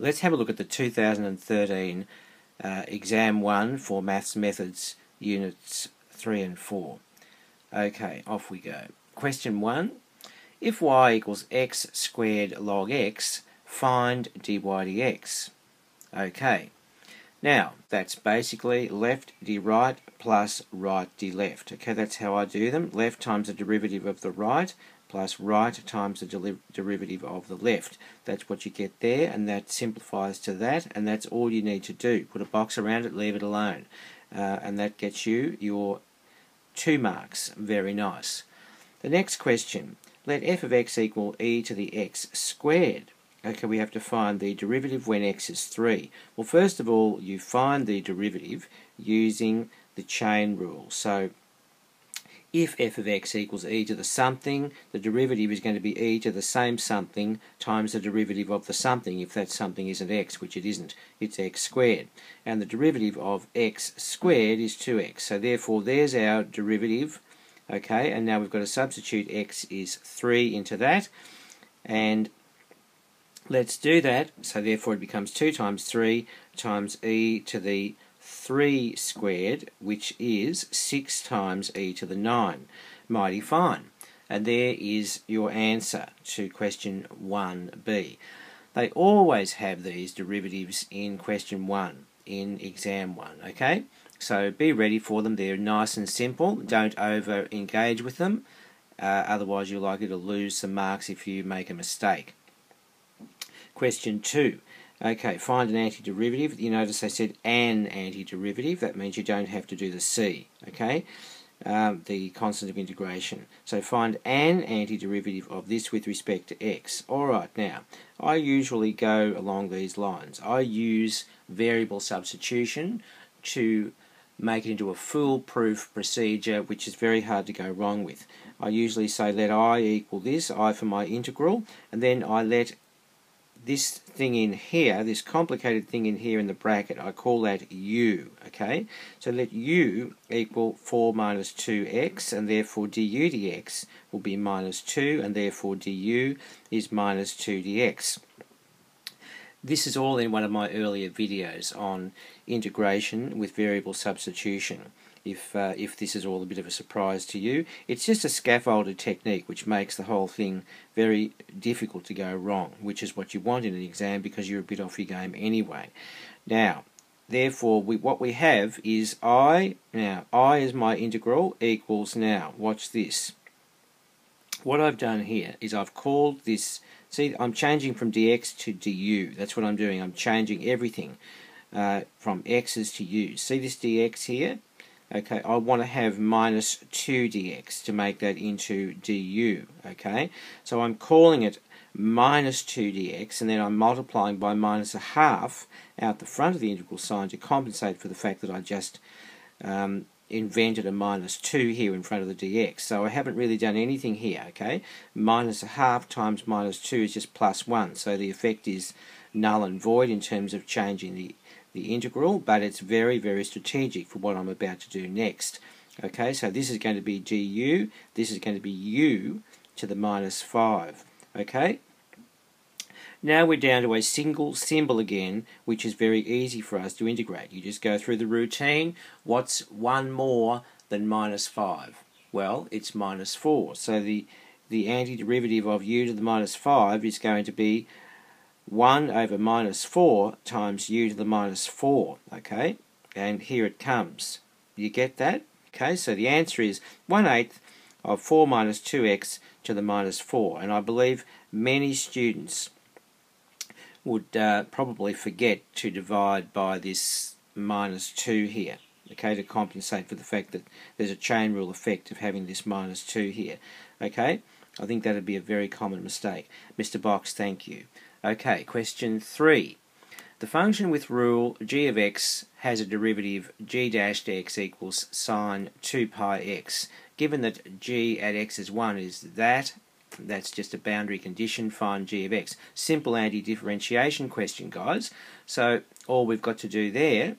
let's have a look at the 2013 Exam 1 for Maths Methods Units 3 and 4. Okay, off we go. Question 1. If y equals x squared log x, find dy dx. Okay, now that's basically left d right plus right d left. Okay, that's how I do them. Left times the derivative of the right plus right times the derivative of the left. That's what you get there, and that simplifies to that, and that's all you need to do. Put a box around it, leave it alone, and that gets you your 2 marks. Very nice. The next question, let f of x equal e to the x squared. Okay, we have to find the derivative when x is 3. Well, first of all, you find the derivative using the chain rule. So if f of x equals e to the something, the derivative is going to be e to the same something times the derivative of the something. If that something isn't x, which it isn't, it's x squared. And the derivative of x squared is 2x. So therefore, there's our derivative. Okay, and now we've got to substitute x is 3 into that. And let's do that. So therefore, it becomes 2 times 3 times e to the 3 squared, which is 6 times e to the 9. Mighty fine. And there is your answer to question 1b. They always have these derivatives in question 1 in exam 1, okay? So be ready for them. They're nice and simple. Don't over engage with them, otherwise you're likely to lose some marks if you make a mistake. Question 2. Okay, find an antiderivative. You notice I said an antiderivative. That means you don't have to do the c, okay? The constant of integration. So find an antiderivative of this with respect to x. Alright, now, I usually go along these lines. I use variable substitution to make it into a foolproof procedure, which is very hard to go wrong with. I usually say let I equal this, I for my integral, and then I let this thing in here, this complicated thing in here in the bracket, I call that u, okay? So let u equal 4 minus 2x, and therefore du dx will be minus 2, and therefore du is minus 2 dx. This is all in one of my earlier videos on integration with variable substitution. If this is all a bit of a surprise to you, it's just a scaffolded technique which makes the whole thing very difficult to go wrong, which is what you want in an exam because you're a bit off your game anyway. Now, therefore, what we have is I. Now, I is my integral equals, now, watch this. What I've done here is I've called this, see, I'm changing from dx to du. That's what I'm doing. I'm changing everything from x's to u's. See this dx here? Okay, I want to have minus 2 dx to make that into du, okay? So I'm calling it minus 2 dx, and then I'm multiplying by minus a half out the front of the integral sign to compensate for the fact that I just invented a minus 2 here in front of the dx. So I haven't really done anything here, okay? Minus a half times minus 2 is just plus 1, so the effect is null and void in terms of changing the integral, but it's very, very strategic for what I'm about to do next. Okay, so this is going to be du, this is going to be u to the minus 5. Okay, now we're down to a single symbol again, which is very easy for us to integrate. You just go through the routine. What's 1 more than minus 5? Well, it's minus 4. So the antiderivative of u to the minus 5 is going to be 1 over minus 4 times u to the minus 4, okay? And here it comes. You get that? Okay, so the answer is 1/8 of 4 minus 2x to the minus 4. And I believe many students would probably forget to divide by this minus 2 here, okay, to compensate for the fact that there's a chain rule effect of having this minus 2 here, okay? I think that would be a very common mistake. Mr. Box, thank you. Okay, question 3. The function with rule g of x has a derivative g dash x equals sine 2 pi x. Given that g at x is 1 is that's just a boundary condition, find g of x. Simple anti-differentiation question, guys. So all we've got to do there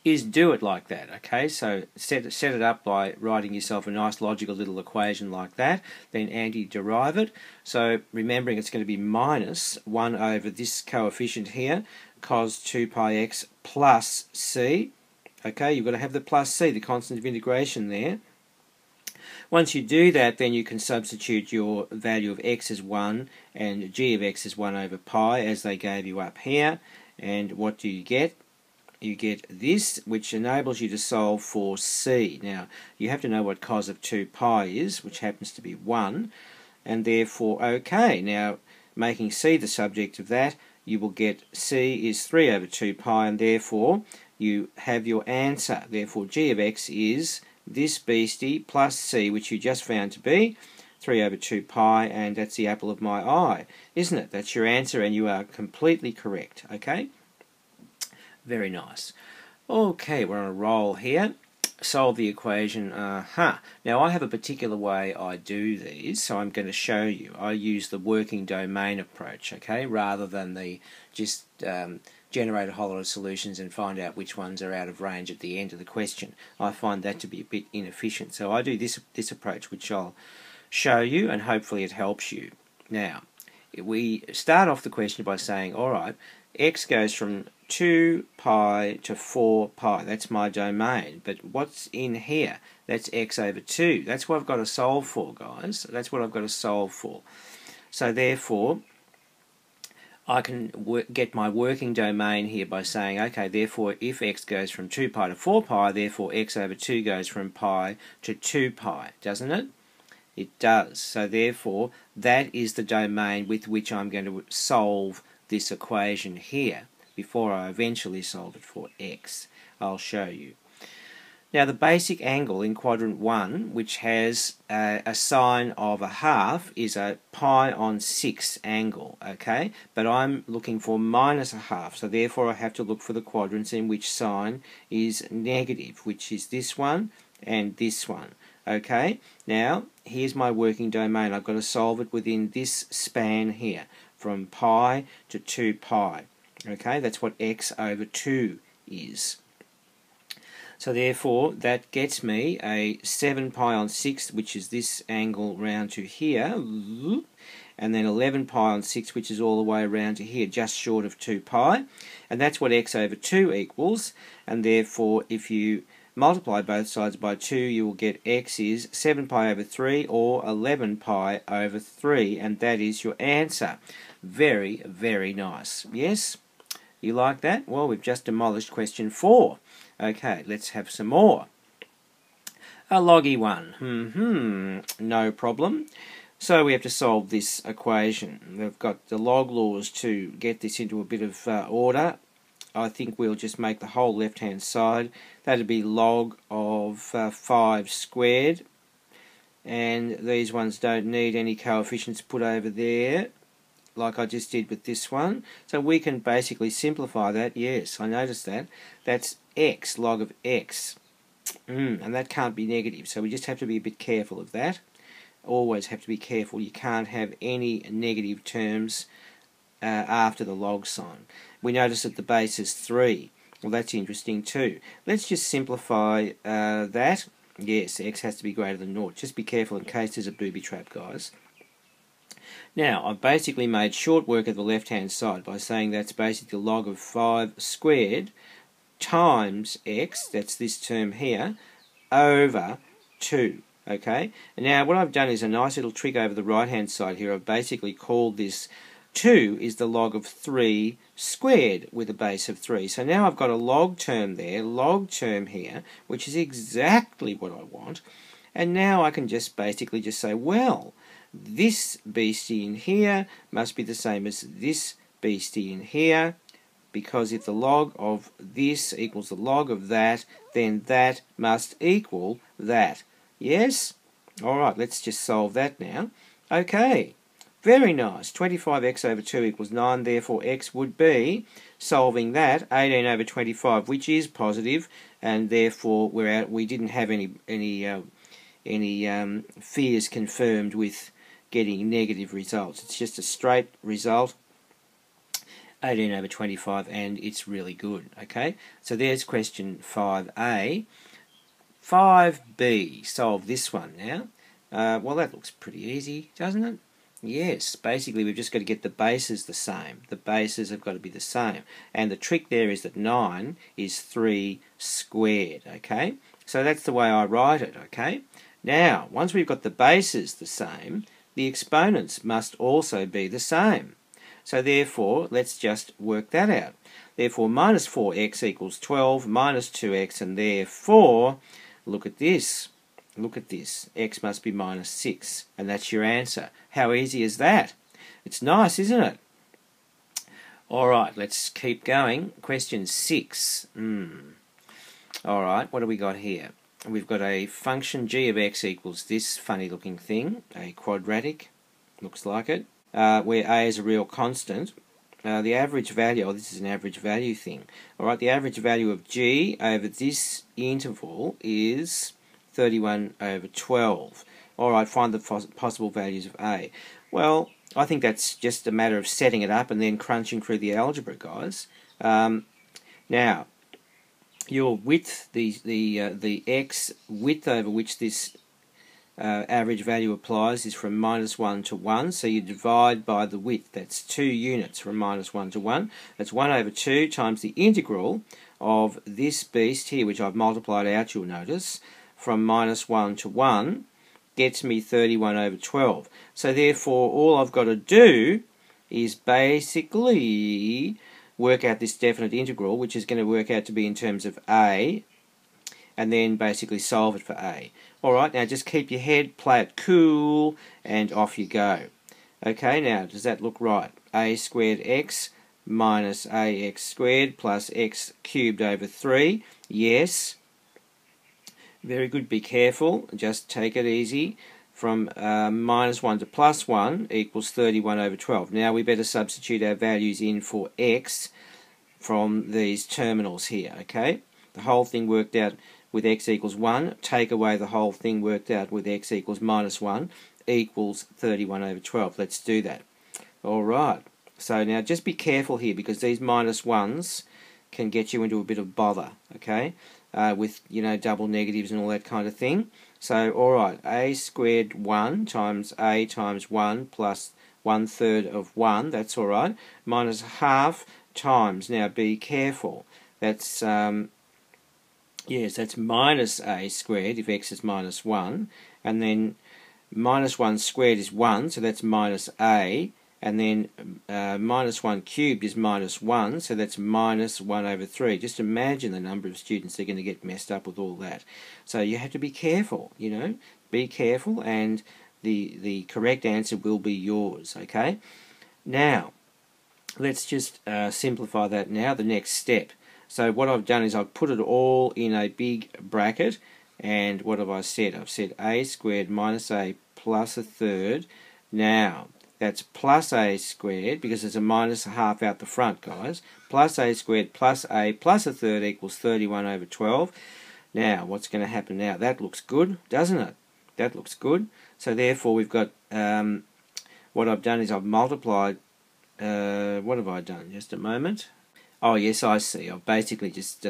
is do it like that, okay? So set it up by writing yourself a nice logical little equation like that, then anti-derive it. So remembering it's going to be minus 1 over this coefficient here, cos 2 pi x plus c. Okay, you've got to have the plus c, the constant of integration there. Once you do that, then you can substitute your value of x as 1 and g of x as 1 over pi as they gave you up here. And what do you get? You get this, which enables you to solve for c. Now, you have to know what cos of 2 pi is, which happens to be 1, and therefore, okay, now, making c the subject of that, you will get c is 3 over 2 pi, and therefore, you have your answer. Therefore, g of x is this beastie plus c, which you just found to be 3 over 2 pi, and that's the apple of my eye, isn't it? That's your answer, and you are completely correct, okay? Very nice. Okay, we're on a roll here. Solve the equation. Now, I have a particular way I do these, so I'm going to show you. I use the working domain approach, okay, rather than the just generate a whole lot of solutions and find out which ones are out of range at the end of the question. I find that to be a bit inefficient. So I do this approach, which I'll show you, and hopefully it helps you. Now, we start off the question by saying, all right, x goes from 2 pi to 4 pi. That's my domain. But what's in here? That's x over 2. That's what I've got to solve for, guys. That's what I've got to solve for. So therefore, I can get my working domain here by saying, okay, therefore, if x goes from 2 pi to 4 pi, therefore x over 2 goes from pi to 2 pi, doesn't it? It does. So therefore, that is the domain with which I'm going to solve this equation here before I eventually solve it for x. I'll show you. Now, the basic angle in quadrant 1, which has a sine of a half, is a pi on 6 angle, okay? But I'm looking for minus a half, so therefore I have to look for the quadrants in which sine is negative, which is this one and this one, okay? Now, here's my working domain. I've got to solve it within this span here, from pi to 2 pi, okay? That's what x over 2 is. So therefore, that gets me a 7 pi on 6, which is this angle round to here, and then 11 pi on 6, which is all the way around to here, just short of 2 pi, and that's what x over 2 equals, and therefore, if you multiply both sides by 2, you will get x is 7 pi over 3, or 11 pi over 3, and that is your answer. Very, very nice. Yes? You like that? Well, we've just demolished question 4. Okay, let's have some more. A loggy one. No problem. So we have to solve this equation. We've got the log laws to get this into a bit of order. I think we'll just make the whole left-hand side. That'd be log of 5 squared. And these ones don't need any coefficients put over there, like I just did with this one. So we can basically simplify that. Yes, I noticed that. That's x, log of x. And that can't be negative, so we just have to be a bit careful of that. Always have to be careful. You can't have any negative terms after the log sign. We notice that the base is 3. Well, that's interesting too. Let's just simplify that. Yes, x has to be greater than 0. Just be careful in case there's a booby trap, guys. Now, I've basically made short work of the left-hand side by saying that's basically the log of 5 squared times x, that's this term here, over 2. Okay? And now what I've done is a nice little trick over the right-hand side here. I've basically called this 2 is the log of 3 squared with a base of 3. So now I've got a log term there, log term here, which is exactly what I want. And now I can just basically just say, well, this beastie in here must be the same as this beastie in here, because if the log of this equals the log of that, then that must equal that. Yes? Alright, let's just solve that now. Okay, very nice. 25x over 2 equals 9, therefore x would be, solving that, 18 over 25, which is positive, and therefore we didn't have any fears confirmed with getting negative results. It's just a straight result. 18 over 25, and it's really good. Okay, so there's question 5A. 5B, solve this one now. Well, that looks pretty easy, doesn't it? Yes, basically we've just got to get the bases the same. The bases have got to be the same. And the trick there is that 9 is 3 squared, okay? So that's the way I write it, okay? Now, once we've got the bases the same, the exponents must also be the same. So therefore, let's just work that out. Therefore, minus 4x equals 12, minus 2x, and therefore, look at this. Look at this. X must be minus 6, and that's your answer. How easy is that? It's nice, isn't it? Alright, let's keep going. Question 6. Alright, what do we got here? We've got a function g of x equals this funny looking thing, a quadratic, looks like it, where a is a real constant. The average value, this is an average value thing. Alright, the average value of g over this interval is 31 over 12. Alright, find the possible values of a. Well, I think that's just a matter of setting it up and then crunching through the algebra, guys. Now, your width, the x width over which this average value applies is from -1 to 1, so you divide by the width. That's 2 units from -1 to 1. That's 1 over 2 times the integral of this beast here, which I've multiplied out, you'll notice, from -1 to 1, gets me 31 over 12. So therefore, all I've got to do is basically work out this definite integral, which is going to work out to be in terms of a, and then basically solve it for a. Alright, now just keep your head, play it cool, and off you go. Okay, now does that look right? A squared x minus ax squared plus x cubed over 3. Yes. Very good, be careful, just take it easy. From -1 to +1 equals 31 over 12. Now we better substitute our values in for x from these terminals here, okay? The whole thing worked out with x equals 1, take away the whole thing worked out with x equals -1, equals 31 over 12. Let's do that. Alright, so now just be careful here, because these -1s can get you into a bit of bother, okay? With, you know, double negatives and all that kind of thing. So, alright, a squared 1 times a times 1 plus 1/3 of 1, that's alright, minus half times, now be careful, that's, yes, that's minus a squared if x is -1, and then -1 squared is 1, so that's minus a, and then -1 cubed is -1, so that's -1 over 3. Just imagine the number of students that are going to get messed up with all that. So you have to be careful, you know, be careful, and the correct answer will be yours, okay? Now, let's just simplify that now, the next step. So what I've done is I've put it all in a big bracket, and what have I said? I've said a squared minus a plus 1/3. Now, that's plus a squared, because there's a minus a half out the front, guys. Plus a squared plus a plus 1/3 equals 31 over 12. Now, what's going to happen now? That looks good, doesn't it? That looks good. So therefore, we've got, what I've done is I've multiplied, what have I done? Just a moment. Oh, yes, I see. I've basically just,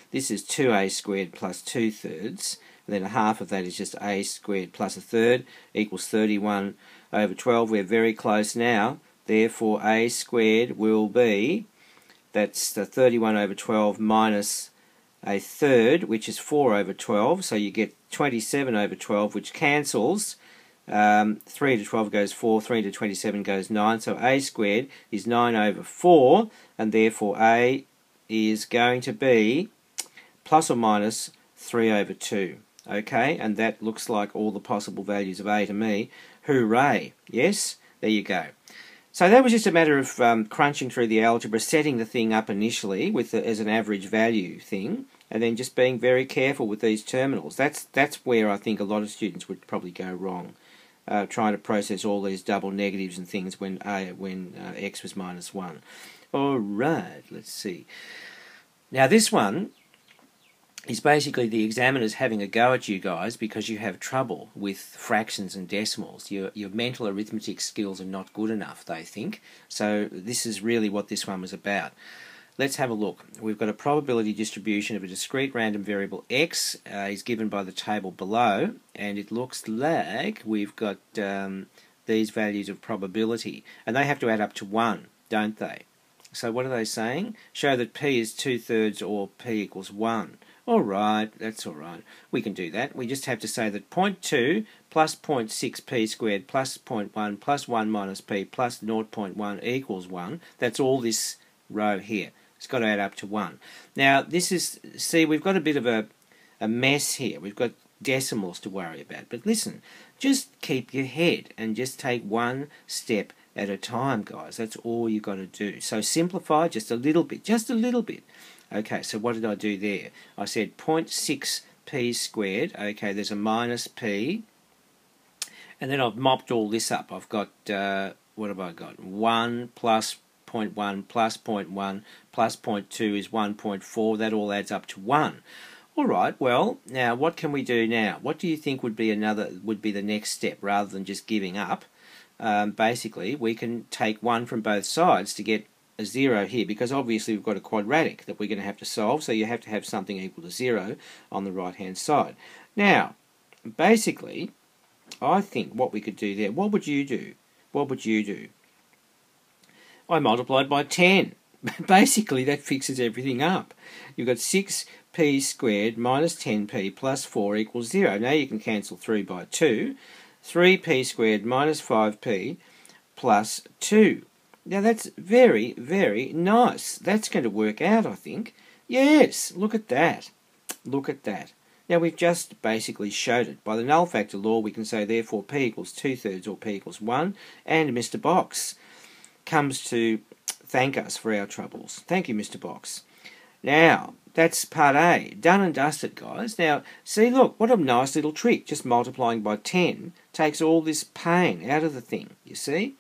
this is 2a squared plus 2/3, and then a half of that is just a squared plus 1/3 equals 31 over 12. We're very close now. Therefore, a squared will be, that's the 31 over 12 minus 1/3, which is 4 over 12. So you get 27 over 12, which cancels. 3 to 12 goes 4, 3 to 27 goes 9. So a squared is 9 over 4, and therefore a is going to be plus or minus 3 over 2. Okay, and that looks like all the possible values of a to me. Hooray! Yes, there you go. So that was just a matter of crunching through the algebra, setting the thing up initially with as an average value thing, and then just being very careful with these terminals. That's where I think a lot of students would probably go wrong, trying to process all these double negatives and things when x was -1. All right, let's see. Now this one, is basically the examiner's having a go at you guys because you have trouble with fractions and decimals. Your mental arithmetic skills are not good enough, they think. So this is really what this one was about. Let's have a look. We've got a probability distribution of a discrete random variable x is given by the table below, and it looks like we've got these values of probability, and they have to add up to 1, don't they? So what are they saying? Show that p is 2/3 or p equals 1. Alright, that's alright. We can do that. We just have to say that 0.2 plus 0.6p squared plus 0.1 plus 1 minus p plus 0.1 equals 1. That's all this row here. It's got to add up to 1. Now, this is, see, we've got a bit of a mess here. We've got decimals to worry about. But listen, just keep your head and just take one step at a time, guys. That's all you've got to do. So simplify just a little bit, just a little bit. Okay, so what did I do there? I said 0.6p squared. Okay, there's a minus p. And then I've mopped all this up. I've got, what have I got? 1 plus 0.1 plus 0.1 plus 0.2 is 1.4. That all adds up to 1. Alright, well, now what can we do now? What do you think would be the next step rather than just giving up? Basically, we can take 1 from both sides to get a 0 here, because obviously we've got a quadratic that we're going to have to solve, so you have to have something equal to 0 on the right hand side. Now, basically, I think what we could do there, what would you do? What would you do? I multiplied by 10. Basically, that fixes everything up. You've got 6p squared minus 10p plus 4 equals 0. Now you can cancel 3 by 2. 3p squared minus 5p plus 2. Now that's very, very nice. That's going to work out, I think. Yes, look at that. Look at that. Now we've just basically showed it. By the null factor law, we can say therefore p equals 2/3 or p equals 1, and Mr. Box comes to thank us for our troubles. Thank you, Mr. Box. Now, that's part A. Done and dusted, guys. Now, see, look, what a nice little trick. Just multiplying by 10 takes all this pain out of the thing, you see?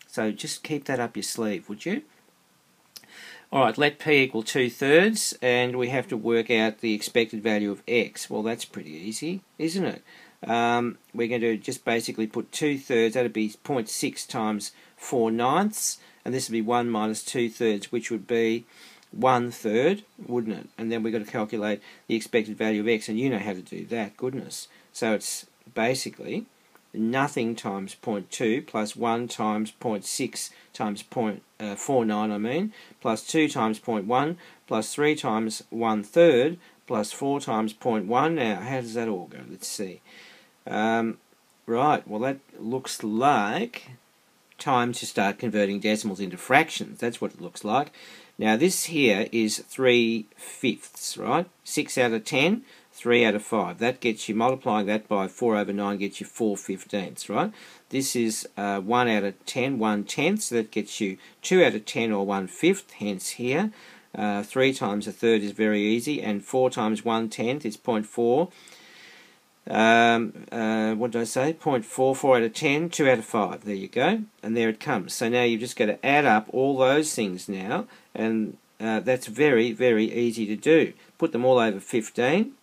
So just keep that up your sleeve, would you? Alright, let p equal 2/3, and we have to work out the expected value of x. Well, that's pretty easy, isn't it? We're going to just basically put 2/3, that would be 0.6 times 4/9, and this would be 1 minus 2/3, which would be 1/3, wouldn't it? And then we've got to calculate the expected value of x, and you know how to do that, goodness. So it's basically nothing times 0.2 plus 1 times 0.6 times 0.49, I mean, plus 2 times 0.1 plus 3 times 1/3 plus 4 times 0.1. Now, how does that all go? Let's see. Right, well that looks like time to start converting decimals into fractions. That's what it looks like. Now this here is 3/5, right? 6 out of 10, 3 out of 5. That gets you, multiplying that by 4/9 gets you 4/15, right? This is 1 out of 10, 1/10, so that gets you 2 out of 10 or 1/5, hence here. 3 times 1/3 is very easy, and 4 times 1/10 is 0.4. What did I say? 0.4, 4 out of 10, 2 out of 5. There you go. And there it comes. So now you've just got to add up all those things now, and that's very, very easy to do. Put them all over 15,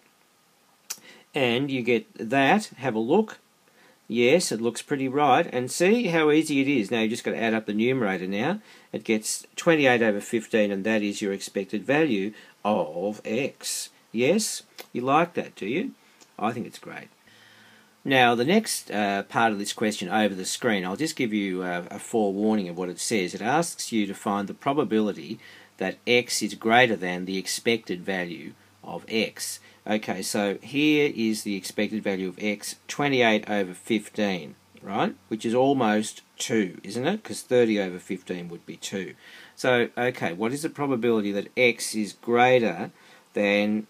and you get that. Have a look. Yes, it looks pretty right. And see how easy it is. Now you've just got to add up the numerator now. It gets 28 over 15, and that is your expected value of x. Yes? You like that, do you? I think it's great. Now, the next part of this question over the screen, I'll just give you a forewarning of what it says. It asks you to find the probability that x is greater than the expected value of x. Okay, so here is the expected value of x, 28 over 15, right? Which is almost 2, isn't it? Because 30 over 15 would be 2. So, okay, what is the probability that x is greater than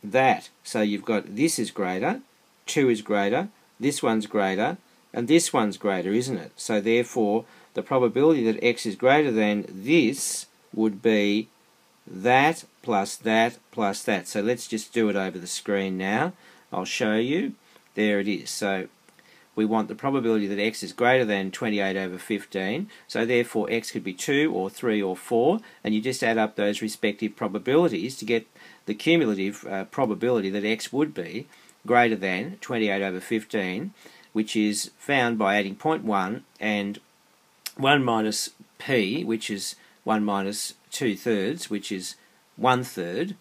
that? So you've got this is greater, 2 is greater, this one's greater, and this one's greater, isn't it? So therefore, the probability that x is greater than this would be that plus that plus that. So let's just do it over the screen now. I'll show you. There it is. So we want the probability that x is greater than 28 over 15, so therefore x could be 2 or 3 or 4, and you just add up those respective probabilities to get the cumulative probability that x would be greater than 28 over 15, which is found by adding 0.1 and 1 minus p, which is 1 minus 2/3, which is 1/3,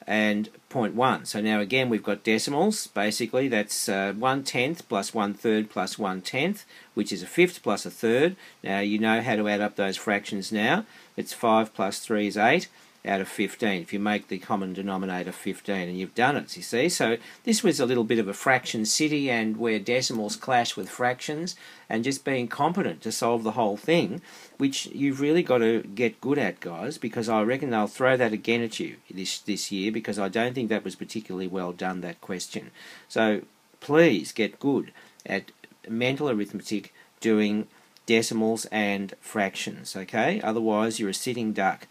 and 0.1. So now again we've got decimals. Basically that's 1/10 plus 1/3 plus 1/10, which is a fifth plus a third. Now you know how to add up those fractions now. It's 5 plus 3 is 8 out of 15, if you make the common denominator 15, and you've done it, you see. So this was a little bit of a fraction city, and where decimals clash with fractions, and just being competent to solve the whole thing, which you've really got to get good at, guys, because I reckon they'll throw that again at you this year, because I don't think that was particularly well done, that question. So please get good at mental arithmetic doing decimals and fractions, okay? Otherwise you're a sitting duck.